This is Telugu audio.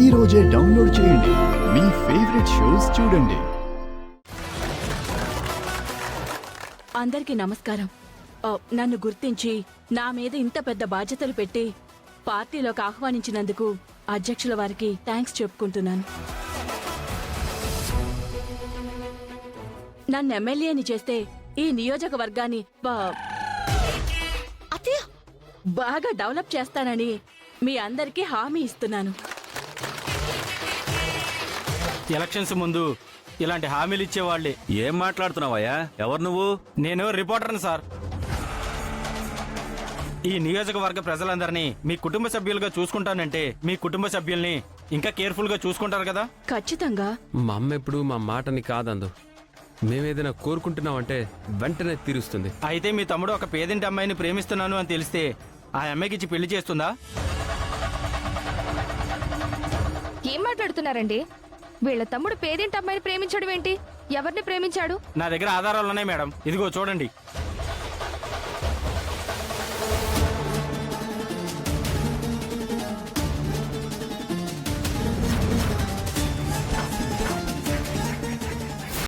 ఈ రోజే డౌన్లోడ్ చేయండి. మీ ఫేవరెట్ షోస్ చూడండి. అందరికీ నమస్కారం. నన్ను గుర్తించి నా మీద ఇంత పెద్ద బాధ్యతలు పెట్టి పార్టీలోకి ఆహ్వానించినందుకు అధ్యక్షుల వారికి థ్యాంక్స్ చెప్పుకుంటున్నాను. నన్ను ఎమ్మెల్యేని చేస్తే ఈ నియోజకవర్గాన్ని బాగా డెవలప్ చేస్తానని మీ అందరికీ హామీ ఇస్తున్నాను. ఎలక్షన్స్ ముందు ఇలాంటి హామీలు ఇచ్చేవాళ్లే. ఏం మాట్లాడుతున్నావయ్యా? ఎవరు నువ్వు? నేను రిపోర్టర్ని సార్. ఈ నియోజకవర్గ ప్రజలందరినీ మీ కుటుంబ సభ్యులుగా చూసుకుంటానంటే మీ కుటుంబ సభ్యుల్ని ఇంకా కేర్ఫుల్ గా చూసుకుంటారు కదా? ఖచ్చితంగా. మా అమ్మ ఎప్పుడు మా మాటని కాదందు. మేమేదైనా కోరుకుంటున్నామంటే వెంటనే తీరుస్తుంది. అయితే మీ తమ్ముడు ఒక పేదింటి అమ్మాయిని ప్రేమిస్తున్నాను అని తెలిస్తే ఆ అమ్మాయికి ఇచ్చి పెళ్లి చేస్తుందా? ఏం మాట్లాడుతున్నారండి? వీళ్ళ తమ్ముడు పేదింటి అమ్మాయిని ప్రేమించడం ఏంటి? ఎవరిని ప్రేమించాడు? నా దగ్గర ఆధారాలున్నాయి మేడం, ఇదిగో చూడండి.